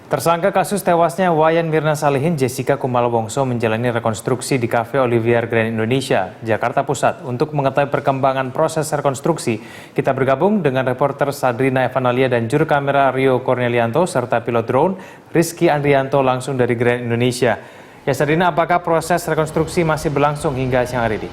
Tersangka kasus tewasnya Wayan Mirna Salihin, Jessica Kumala Wongso menjalani rekonstruksi di Cafe Olivier Grand Indonesia, Jakarta Pusat. Untuk mengetahui perkembangan proses rekonstruksi, kita bergabung dengan reporter Sadrina Evanalia dan juru kamera Rio Cornelianto serta pilot drone Rizky Andrianto langsung dari Grand Indonesia. Ya Sadrina, apakah proses rekonstruksi masih berlangsung hingga siang hari ini?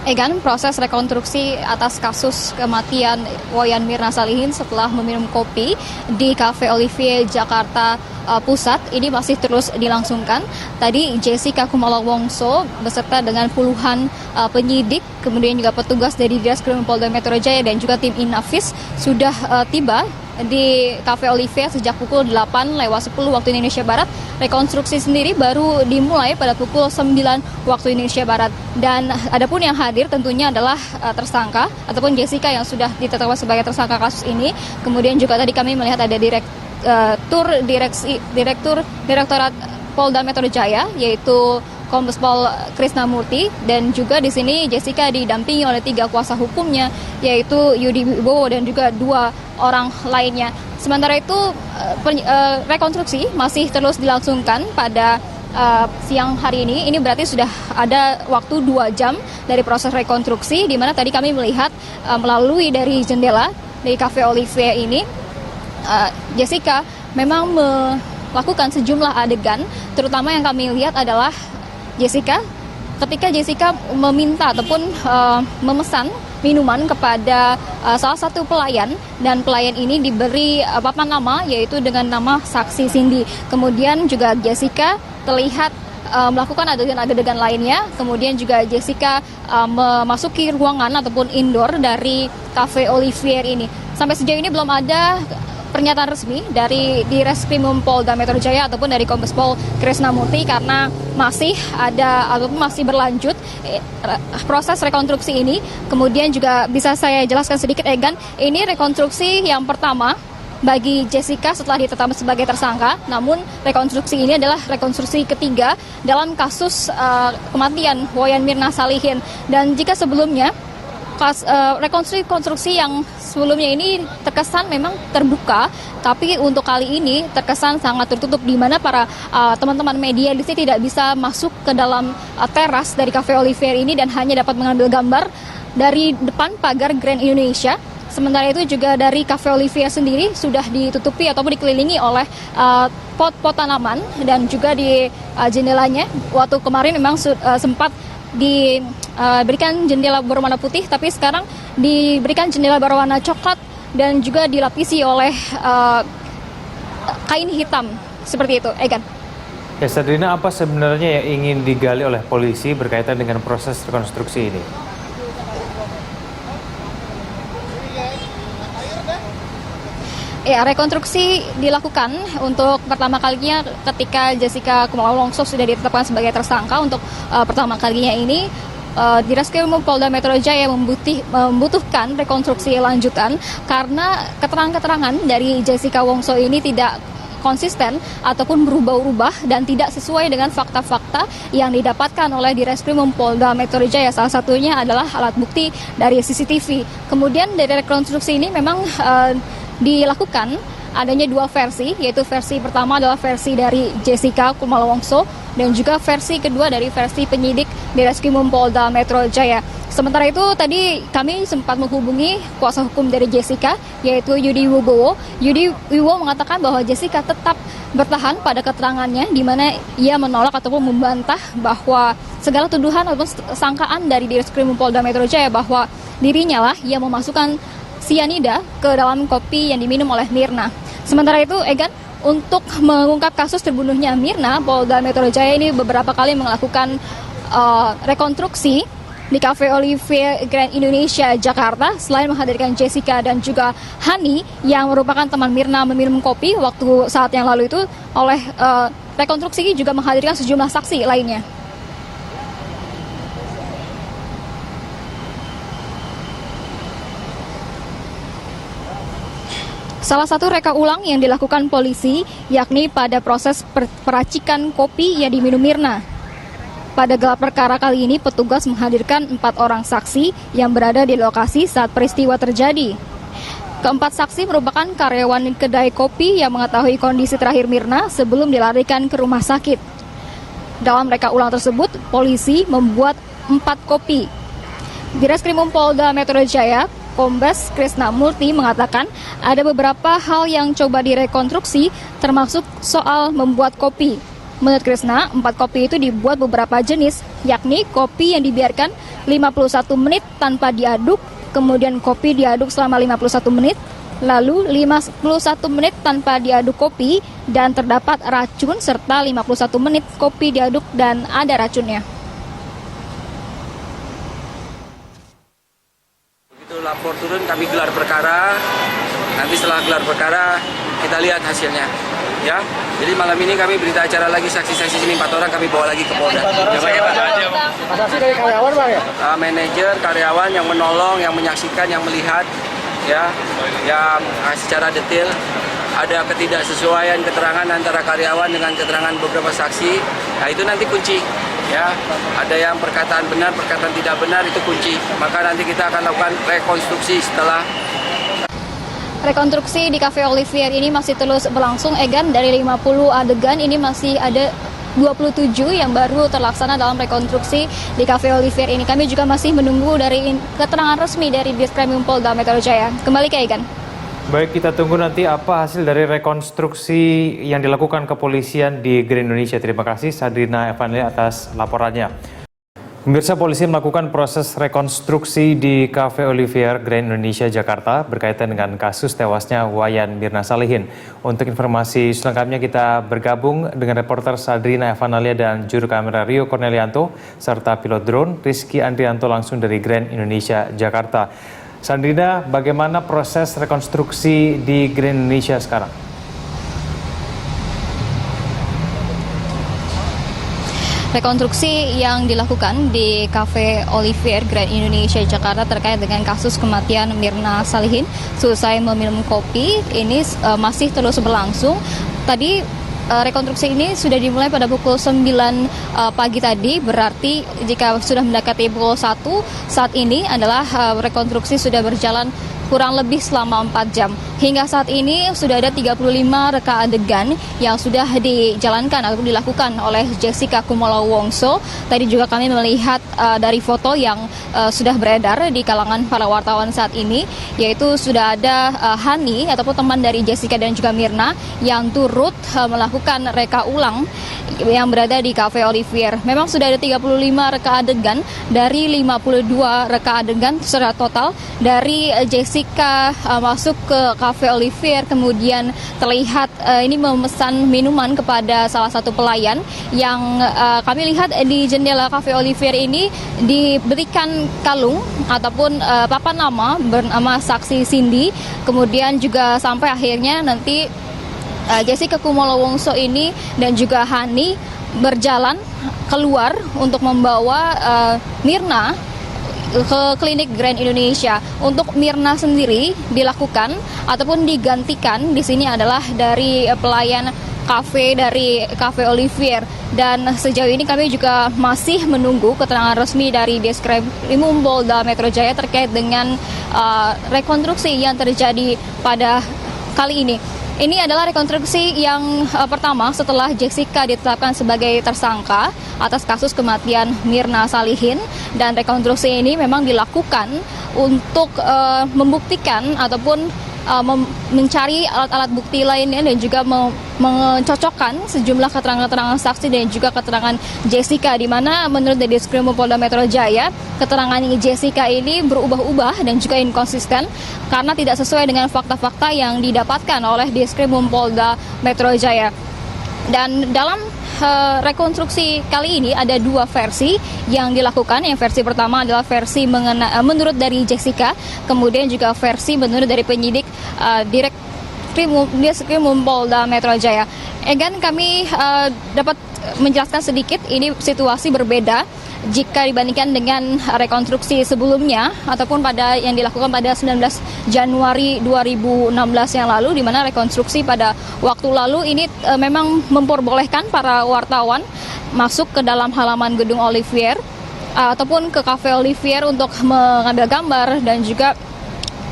Egan, proses rekonstruksi atas kasus kematian Wayan Mirna Salihin setelah meminum kopi di Cafe Olivier Jakarta Pusat ini masih terus dilangsungkan. Tadi Jessica Kumala Wongso beserta dengan puluhan penyidik, kemudian juga petugas dari Ditreskrim Polda Metro Jaya dan juga tim Inafis sudah tiba di Cafe Olivier sejak pukul 8:10 waktu Indonesia Barat. Rekonstruksi sendiri baru dimulai pada pukul 9 waktu Indonesia Barat. Dan adapun yang hadir tentunya adalah tersangka ataupun Jessica yang sudah ditetapkan sebagai tersangka kasus ini. Kemudian juga tadi kami melihat ada Direktorat Polda Metro Jaya yaitu Kombes Pol Krisnamurti, dan juga di sini Jessica didampingi oleh 3 kuasa hukumnya yaitu Yudi Wibowo dan juga 2 orang lainnya. Sementara itu rekonstruksi masih terus dilangsungkan pada siang hari ini. Ini berarti sudah ada waktu 2 jam dari proses rekonstruksi, di mana tadi kami melihat melalui dari jendela dari Cafe Olivier ini Jessica memang melakukan sejumlah adegan, terutama yang kami lihat adalah ketika Jessica meminta ataupun memesan minuman kepada salah satu pelayan, dan pelayan ini diberi papan nama yaitu dengan nama saksi Cindy. Kemudian juga Jessica terlihat melakukan adegan-adegan lainnya. Kemudian juga Jessica memasuki ruangan ataupun indoor dari Cafe Olivier ini. Sampai sejauh ini belum ada pernyataan resmi dari Ditreskrim Polda Metro Jaya ataupun dari Kombes Pol Krisnamurti karena masih ada ataupun masih berlanjut proses rekonstruksi ini. Kemudian juga bisa saya jelaskan sedikit, Egan, ini rekonstruksi yang pertama bagi Jessica setelah ditetapkan sebagai tersangka. Namun rekonstruksi ini adalah rekonstruksi ketiga dalam kasus kematian Wayan Mirna Salihin. Dan jika sebelumnya rekonstruksi yang sebelumnya ini terkesan memang terbuka, tapi untuk kali ini terkesan sangat tertutup, di mana para teman-teman media di sini tidak bisa masuk ke dalam teras dari Cafe Olivier ini dan hanya dapat mengambil gambar dari depan pagar Grand Indonesia. Sementara itu juga dari Cafe Olivier sendiri sudah ditutupi ataupun dikelilingi oleh pot-pot tanaman, dan juga di jendelanya waktu kemarin memang sempat diberikan jendela berwarna putih, tapi sekarang diberikan jendela berwarna coklat dan juga dilapisi oleh kain hitam seperti itu, Egan. Ya Sadrina, apa sebenarnya yang ingin digali oleh polisi berkaitan dengan proses rekonstruksi ini? Ya, rekonstruksi dilakukan untuk pertama kalinya ketika Jessica Kumala Wongso sudah ditetapkan sebagai tersangka. Untuk pertama kalinya ini Ditreskrim Polda Metro Jaya membutuhkan rekonstruksi lanjutan karena keterangan-keterangan dari Jessica Wongso ini tidak konsisten ataupun berubah-ubah dan tidak sesuai dengan fakta-fakta yang didapatkan oleh Ditreskrim Polda Metro Jaya. Salah satunya adalah alat bukti dari CCTV. Kemudian dari rekonstruksi ini memang dilakukan adanya 2 versi, yaitu versi pertama adalah versi dari Jessica Kumala Wongso dan juga versi kedua dari versi penyidik Ditreskrim Polda Metro Jaya. Sementara itu tadi kami sempat menghubungi kuasa hukum dari Jessica yaitu Yudi Wibowo. Yudi Wibowo mengatakan bahwa Jessica tetap bertahan pada keterangannya, di mana ia menolak ataupun membantah bahwa segala tuduhan ataupun sangkaan dari Ditreskrim Polda Metro Jaya bahwa dirinya lah yang memasukkan sianida ke dalam kopi yang diminum oleh Mirna. Sementara itu, Egan, untuk mengungkap kasus terbunuhnya Mirna, Polda Metro Jaya ini beberapa kali melakukan rekonstruksi di Cafe Olivier Grand Indonesia Jakarta. Selain menghadirkan Jessica dan juga Hani yang merupakan teman Mirna meminum kopi waktu saat yang lalu itu, oleh rekonstruksi ini juga menghadirkan sejumlah saksi lainnya. Salah satu reka ulang yang dilakukan polisi yakni pada proses peracikan kopi yang diminum Mirna. Pada gelar perkara kali ini, petugas menghadirkan 4 orang saksi yang berada di lokasi saat peristiwa terjadi. Keempat saksi merupakan karyawan kedai kopi yang mengetahui kondisi terakhir Mirna sebelum dilarikan ke rumah sakit. Dalam reka ulang tersebut, polisi membuat 4 kopi. Direskrimum Polda Metro Jaya, Kombes Krisna Multi mengatakan ada beberapa hal yang coba direkonstruksi termasuk soal membuat kopi. Menurut Krisna, 4 kopi itu dibuat beberapa jenis, yakni kopi yang dibiarkan 51 menit tanpa diaduk, kemudian kopi diaduk selama 51 menit, lalu 51 menit tanpa diaduk kopi, dan terdapat racun, serta 51 menit kopi diaduk dan ada racunnya. Begitu lapor turun, kami gelar perkara. Nanti setelah gelar perkara, kita lihat hasilnya. Ya, jadi malam ini kami berita acara lagi, saksi-saksi sini 4 orang kami bawa lagi ke Polda. Saksi dari karyawan Pak ya? Manajer, karyawan yang menolong, yang menyaksikan, yang melihat, ya, yang secara detail ada ketidaksesuaian keterangan antara karyawan dengan keterangan beberapa saksi. Nah itu nanti kunci. Ya, ada yang perkataan benar, perkataan tidak benar, itu kunci. Maka nanti kita akan lakukan rekonstruksi setelah. Rekonstruksi di Cafe Olivier ini masih terus berlangsung, Egan. Dari 50 adegan ini masih ada 27 yang baru terlaksana dalam rekonstruksi di Cafe Olivier ini. Kami juga masih menunggu dari keterangan resmi dari Diskrimum Polda Metro Jaya. Kembali ke Egan. Baik, kita tunggu nanti apa hasil dari rekonstruksi yang dilakukan kepolisian di Grand Indonesia. Terima kasih Sadrina Evanli atas laporannya. Pemirsa, polisi melakukan proses rekonstruksi di Cafe Olivier Grand Indonesia Jakarta berkaitan dengan kasus tewasnya Wayan Mirna Salihin. Untuk informasi selengkapnya kita bergabung dengan reporter Sadrina Evanalia dan juru kamera Rio Cornelianto serta pilot drone Rizky Andrianto langsung dari Grand Indonesia Jakarta. Sadrina, bagaimana proses rekonstruksi di Grand Indonesia sekarang? Rekonstruksi yang dilakukan di Cafe Olivier Grand Indonesia Jakarta terkait dengan kasus kematian Mirna Salihin selesai meminum kopi ini masih terus berlangsung. Tadi rekonstruksi ini sudah dimulai pada pukul 9 pagi tadi, berarti jika sudah mendekati pukul 1 saat ini adalah rekonstruksi sudah berjalan kurang lebih selama 4 jam. Hingga saat ini sudah ada 35 reka adegan yang sudah dijalankan atau dilakukan oleh Jessica Kumolo Wongso. Tadi juga kami melihat dari foto yang sudah beredar di kalangan para wartawan saat ini, yaitu sudah ada Hani ataupun teman dari Jessica dan juga Mirna yang turut melakukan reka ulang yang berada di Cafe Olivier. Memang sudah ada 35 reka adegan dari 52 reka adegan secara total dari Jessica masuk ke Cafe Olivier, kemudian terlihat ini memesan minuman kepada salah satu pelayan yang kami lihat di jendela Cafe Olivier ini diberikan kalung ataupun papan nama bernama saksi Cindy, kemudian juga sampai akhirnya nanti Jessica Kumolo Wongso ini dan juga Hani berjalan keluar untuk membawa Mirna ke klinik Grand Indonesia. Untuk Mirna sendiri dilakukan ataupun digantikan di sini adalah dari pelayan kafe dari Cafe Olivier, dan sejauh ini kami juga masih menunggu keterangan resmi dari Diskrimum Polda Metro Jaya terkait dengan rekonstruksi yang terjadi pada kali ini. Ini adalah rekonstruksi yang pertama setelah Jessica ditetapkan sebagai tersangka atas kasus kematian Mirna Salihin, dan rekonstruksi ini memang dilakukan untuk membuktikan ataupun mencari alat-alat bukti lainnya dan juga mencocokkan sejumlah keterangan-keterangan saksi dan juga keterangan Jessica, di mana menurut Diskrimum Polda Metro Jaya keterangan Jessica ini berubah-ubah dan juga inkonsisten karena tidak sesuai dengan fakta-fakta yang didapatkan oleh Diskrimum Polda Metro Jaya. Dan dalam rekonstruksi kali ini ada 2 versi yang dilakukan. Yang versi pertama adalah versi menurut dari Jessica, kemudian juga versi menurut dari penyidik Diskrimum Polda Metro Jaya. Egan, kami dapat menjelaskan sedikit, ini situasi berbeda jika dibandingkan dengan rekonstruksi sebelumnya ataupun pada yang dilakukan pada 19 Januari 2016 yang lalu, di mana rekonstruksi pada waktu lalu ini memang memperbolehkan para wartawan masuk ke dalam halaman gedung Olivier ataupun ke Cafe Olivier untuk mengambil gambar dan juga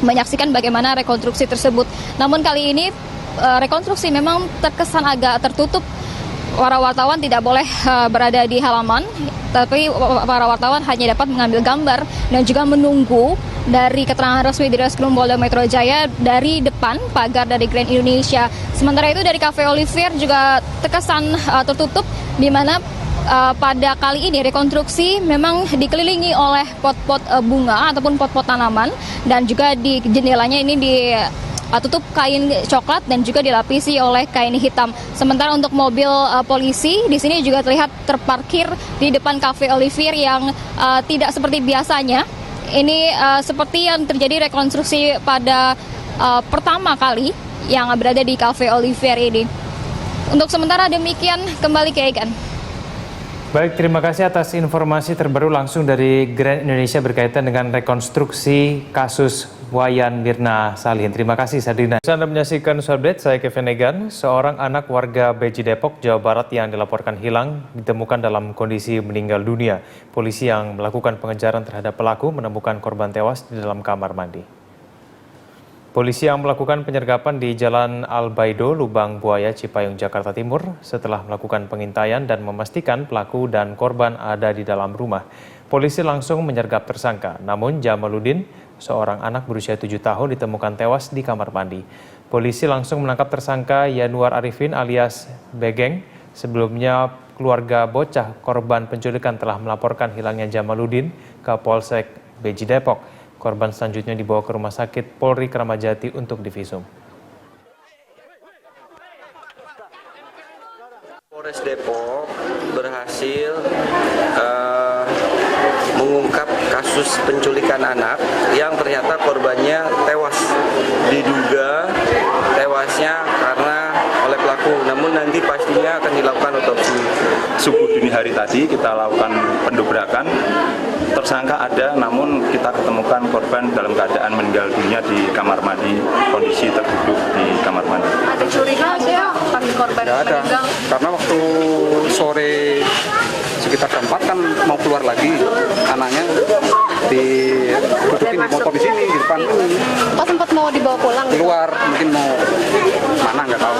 menyaksikan bagaimana rekonstruksi tersebut. Namun kali ini rekonstruksi memang terkesan agak tertutup. Para wartawan tidak boleh berada di halaman, tapi para wartawan hanya dapat mengambil gambar dan juga menunggu dari keterangan resmi di Reskrim Polda Metro Jaya dari depan pagar dari Grand Indonesia. Sementara itu dari Cafe Olivier juga terkesan tertutup, di mana pada kali ini rekonstruksi memang dikelilingi oleh pot-pot bunga ataupun pot-pot tanaman, dan juga di jendelanya ini ditutup kain coklat dan juga dilapisi oleh kain hitam. Sementara untuk mobil polisi di sini juga terlihat terparkir di depan Cafe Olivier yang tidak seperti biasanya. Ini seperti yang terjadi rekonstruksi pada pertama kali yang berada di Cafe Olivier ini. Untuk sementara demikian, kembali ke Egan. Baik, terima kasih atas informasi terbaru langsung dari Grand Indonesia berkaitan dengan rekonstruksi kasus Wayan Mirna Salihin. Terima kasih, Sadrina. Anda menyaksikan News Update, saya Kevin Egan. Seorang anak warga Beji Depok, Jawa Barat yang dilaporkan hilang ditemukan dalam kondisi meninggal dunia. Polisi yang melakukan pengejaran terhadap pelaku menemukan korban tewas di dalam kamar mandi. Polisi yang melakukan penyergapan di Jalan Albaido, Lubang Buaya, Cipayung, Jakarta Timur setelah melakukan pengintaian dan memastikan pelaku dan korban ada di dalam rumah. Polisi langsung menyergap tersangka, namun Jamaluddin, seorang anak berusia 7 tahun ditemukan tewas di kamar mandi. Polisi langsung menangkap tersangka Yanuar Arifin alias Begeng. Sebelumnya keluarga bocah korban penculikan telah melaporkan hilangnya Jamaluddin ke Polsek Beji Depok. Korban selanjutnya dibawa ke Rumah Sakit Polri Kramat Jati untuk divisum. Polres Depok berhasil mengungkap kasus penculikan anak yang ternyata korbannya tewas. Diduga tewasnya karena oleh pelaku, namun nanti pastinya akan dilakukan otopsi. Subuh dini hari tadi kita lakukan pendobrakan. Tersangka ada, namun kita ketemukan korban dalam keadaan meninggal dunia di kamar mandi, kondisi terduduk di kamar mandi. Ada curiga ada pas korban meninggal? Karena waktu sore sekitar jam 4 kan mau keluar lagi, anaknya didudukin di motor di sini, di depan. Pas sempat mau dibawa pulang? Keluar, mungkin mau mana nggak tahu.